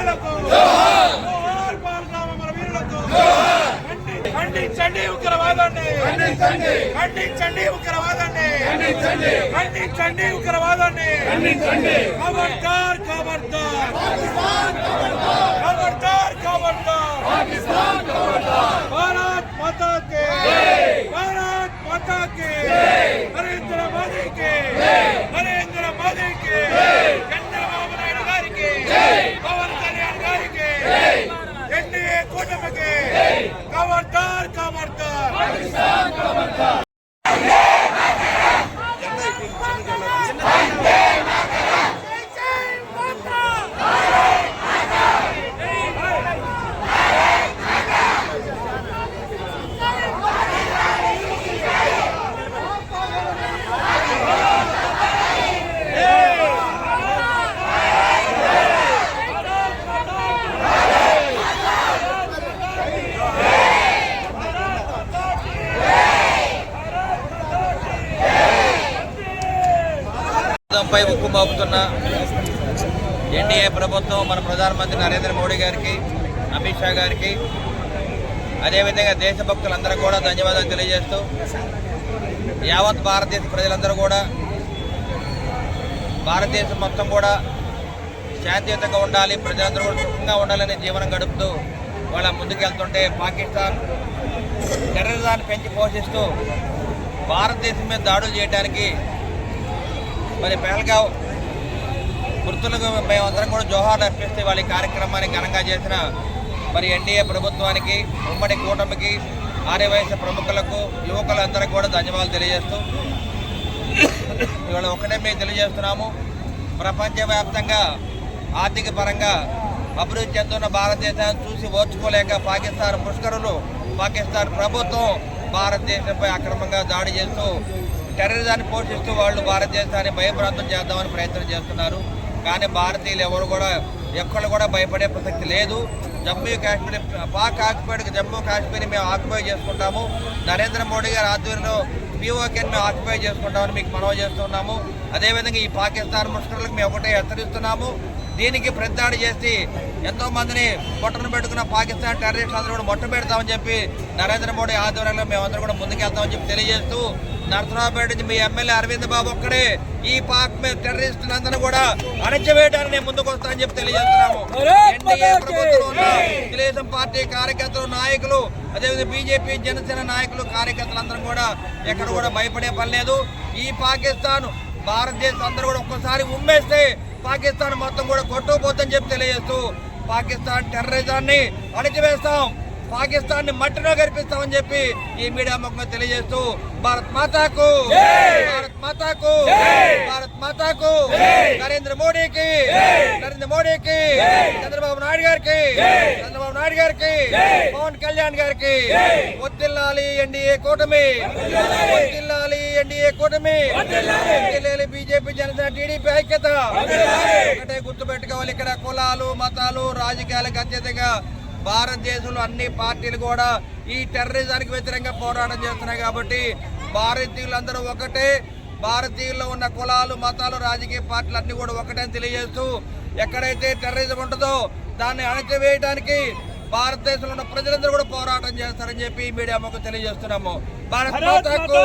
వీరులకు పహల్గామ్ వీరులకు ఖండించండి ఉగ్రవాదాన్ని, ఖండించండి ఉగ్రవాదాన్ని, ఖండించండి ఉగ్రవాదాన్ని. ఖబర్దార్ ఖబర్దార్ ఖబర్దార్ ఖబర్దార్. భారత్ మాతా కే, భారత్ మాతా కే. నరేంద్ర మోదీ కే, నరేంద్ర మోదీ కే. చంద్రబాబు నాయుడు గారికి, పవన్ కళ్యాణ్ గారికి, ఎన్డీఏ కూటమికి ఖబర్దార్ ఖబర్దార్. పై ఉక్కు మోపుతున్న ఎన్డీఏ ప్రభుత్వం, మన ప్రధానమంత్రి నరేంద్ర మోడీ గారికి, అమిత్ షా గారికి, అదేవిధంగా దేశభక్తులందరూ కూడా ధన్యవాదాలు తెలియజేస్తూ యావత్ భారతదేశ ప్రజలందరూ కూడా భారతదేశం మొత్తం కూడా శాంతియుతంగా ఉండాలి, ప్రజలందరూ కూడా సుఖంగా ఉండాలనే జీవనం గడుపుతూ వాళ్ళ ముందుకెళ్తుంటే పాకిస్తాన్ టెర్రరిజాన్ని పెంచి పోషిస్తూ భారతదేశం మీద దాడులు చేయడానికి మరి పహల్గావ్ గుర్తులకు మేమందరం కూడా జోహార్లు అర్పిస్తే వాళ్ళ కార్యక్రమాన్ని ఘనంగా చేసిన మరి ఎన్డీఏ ప్రభుత్వానికి, ఉమ్మడి కూటమికి, ఆర్యవైశ్య ప్రముఖులకు, యువకులందరికీ కూడా ధన్యవాదాలు తెలియజేస్తూ ఇవాళ ఒకటే మేము తెలియజేస్తున్నాము. ప్రపంచవ్యాప్తంగా ఆర్థిక పరంగా అభివృద్ధి చెందుతున్న భారతదేశాన్ని చూసి ఓర్చుకోలేక పాకిస్తాన్ ముష్కరులు, పాకిస్తాన్ ప్రభుత్వం భారతదేశంపై అక్రమంగా దాడి చేస్తూ టెర్రరిజాన్ని పోషిస్తూ వాళ్ళు భారతదేశాన్ని భయభ్రాంతం చేద్దామని ప్రయత్నం చేస్తున్నారు. కానీ భారతీయులు ఎవరు కూడా ఎక్కళ్ళు కూడా భయపడే ప్రసక్తి లేదు. జమ్మూ కాశ్మీర్, పాక్ ఆక్యుపైడ్ జమ్మూ కాశ్మీర్ మేము ఆక్యుపై చేసుకుంటాము. నరేంద్ర మోడీ గారి ఆధ్వర్యంలో పీఓకేని మేము ఆక్యుపై చేసుకుంటామని మీకు మనవి చేస్తున్నాము. అదేవిధంగా ఈ పాకిస్తాన్ ముష్కరులకు మేము ఒకటే హెచ్చరిస్తున్నాము. దీనికి ప్రతిదాడి చేసి ఎంతోమందిని పొట్టను పెట్టుకున్న పాకిస్తాన్ టెర్రరిస్టులు అందరూ కూడా మొట్ట పెడతామని చెప్పి నరేంద్ర మోడీ ఆధ్వర్యంలో మేమందరం కూడా ముందుకెళ్తామని చెప్పి తెలియజేస్తూ నరసరావుపేట నుంచి మీ ఎమ్మెల్యే అరవింద్ బాబు ఒక్కడే ఈ పాక్ టెర్రరిస్టులందరూ కూడా అణచివేయడానికి నేను ముందుకు వస్తానని చెప్పి తెలియజేస్తున్నాము. ఎన్డీఏ ప్రభుత్వంలో తెలుగుదేశం పార్టీ కార్యకర్తలు, నాయకులు, అదేవిధంగా బీజేపీ, జనసేన నాయకులు, కార్యకర్తలందరూ కూడా ఎక్కడ కూడా భయపడే పని లేదు. ఈ పాకిస్తాన్ భారతదేశం అందరూ కూడా ఒక్కసారి ఉమ్మేస్తే పాకిస్తాన్ మొత్తం కూడా కొట్టుకుపోతుందని చెప్పి తెలియజేస్తూ పాకిస్తాన్ టెర్రరిజాన్ని అణచివేస్తాం, పాకిస్తాన్ ని మట్టిలో గరిపిస్తామని చెప్పి ఈ మీడియా ముఖంగా తెలియజేస్తూ భారత్ మాతాకు, భారత్ మాతాకు, భారత్ మాతాకు, నరేంద్ర మోడీకి, నరేంద్ర మోడీకి, చంద్రబాబు నాయుడు గారికి, చంద్రబాబు నాయుడు గారికి, పవన్ కళ్యాణ్ గారికి వర్ధిల్లాలి ఎన్డీఏ కూటమి, వర్ధిల్లాలి ఎన్డీఏ కూటమి, వర్ధిల్లాలి బీజేపీ, జనసేన, టీడీపీ ఐక్యత. ఒకటే గుర్తుపెట్టుకోవాలి, ఇక్కడ కులాలు, మతాలు, రాజకీయాలకు అత్యధికంగా భారతదేశంలో అన్ని పార్టీలు కూడా ఈ టెర్రరిజానికి వ్యతిరేకంగా పోరాటం చేస్తున్నాయి. కాబట్టి భారతీయులందరూ ఒకటే, భారతీయుల్లో ఉన్న కులాలు, మతాలు, రాజకీయ పార్టీలు అన్ని కూడా ఒకటే అని తెలియజేస్తూ ఎక్కడైతే టెర్రరిజం ఉంటుందో దాన్ని అణచివేయడానికి భారతదేశంలో ఉన్న ప్రజలందరూ కూడా పోరాటం చేస్తారని చెప్పి మీడియా మాకు తెలియజేస్తున్నాము. భారత్ మాతాకు.